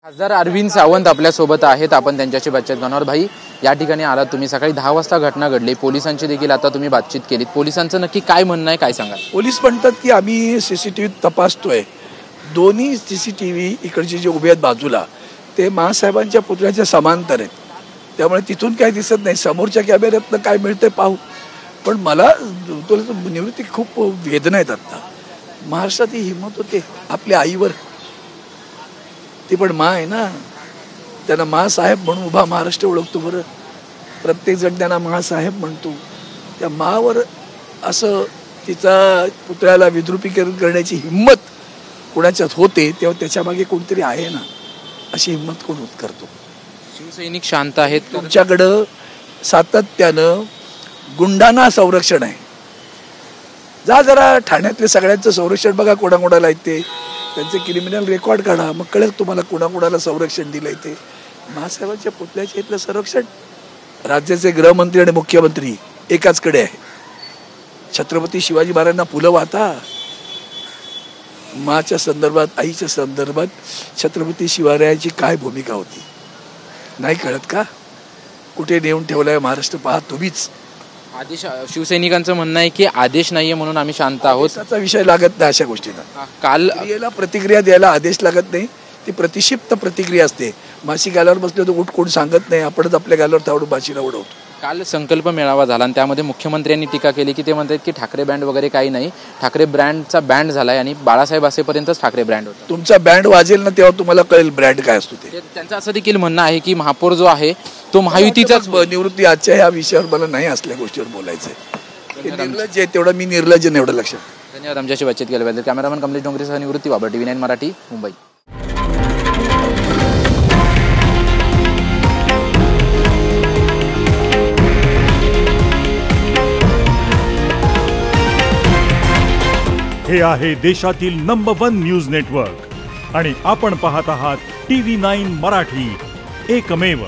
खासदार अरविंद सावंत आपल्यासोबत आहेत. आपण त्यांच्याशी बातचीत करणार. भाई, या ठिकाणी आलात तुम्ही, सकाळी 10 वाजता घटना घडली, पोलिसांची देखील आता तुम्ही बातचीत केलीत. पोलिसांचं नक्की काय म्हणणं आहे, काय सांगाल? पोलीस म्हणतात की आम्ही सीसीटीव्ही तपासतोय. दोन्ही सीसीटीव्ही इकडचे जे उभे आहेत बाजूला ते महासाहेबांच्या पुतळ्याच्या समांतर आहेत, त्यामुळे तिथून काही दिसत नाही. समोरच्या कॅमेऱ्यातनं काय मिळतंय पाहू. पण मला निवृत्ती खूप वेदना आहेत. आत्ता महाराष्ट्रात ही हिंमत होते आपल्या आईवर, ती पण मा आहे ना, त्यांना मासाहेब म्हणून उभा महाराष्ट्र ओळखतो. बरं, प्रत्येकजण त्यांना मासाहेब म्हणतो. त्या मावर असं तिचा पुतळ्याला विद्रुपीकरण करण्याची हिंमत कोणाच्यात होते, तेव्हा त्याच्या मागे कोणतरी आहे ना, अशी हिंमत कोण करतो. शिवसैनिक शांत आहेत. तुमच्याकडं सातत्यानं गुंडांना संरक्षण आहे. जा जरा ठाण्यातले सगळ्यांचं संरक्षण बघा, कोणाकोणाला येते, त्यांचे क्रिमिनल रेकॉर्ड काढा, मग कळेल तुम्हाला कोणाकोणाला संरक्षण दिलंय ते. महासाहेबांच्या पुतळ्याच्या इथलं संरक्षण राज्याचे गृहमंत्री आणि मुख्यमंत्री एकाचकडे आहे. छत्रपती शिवाजी महाराजांना फुलं वाहता. माच्या संदर्भात, आईच्या संदर्भात छत्रपती शिवरायांची काय भूमिका होती नाही कळत का? कुठे नेऊन ठेवलाय महाराष्ट्र पहा तुम्हीच. आदेश, शिवसैनिकांचं म्हणणं आहे की आदेश नाहीये म्हणून आम्ही शांत आहोत. त्याचा विषय लागत नाही अशा गोष्टींना. काल याला प्रतिक्रिया द्यायला आदेश लागत नाही, ती प्रतिक्षिप्त प्रतिक्रिया असते. माशी गालावर बसले तर उठ कोण सांगत नाही, आपणच आपल्या गालावर तावडून माशीला उडवतो. काल संकल्प मेळावा झाला आणि त्यामध्ये मुख्यमंत्र्यांनी टीका केली की ते म्हणतात की ठाकरे बँड वगैरे काही नाही, ठाकरे ब्रँडचा बँड झालाय आणि बाळासाहेब असेपर्यंतच ठाकरे ब्रँड होता. तुमचा बँड वाजेल ना तेव्हा तुम्हाला कळेल ब्रँड काय असतो ते. त्यांचं असं देखील म्हणणं आहे की महापौर जो आहे तो महायुतीचाच. निवृत्ती आजच्या ह्या विषयावर मला नाही असल्या गोष्टीवर बोलायचंय. निर्लज्ज आहे तेवढं मी निर्लज्ज नाही, एवढं लक्षात. धन्यवाद आमच्याशी बातचीत केल्याबद्दल. कॅमेरामॅन कमलेश डोंगरेसह निवृत्ती बाबर, TV9 मराठी, मुंबई. हे आहे देशातील नंबर 1 न्यूज नेटवर्क आणि आपण पाहत आहात TV9 मराठी, एकमेव.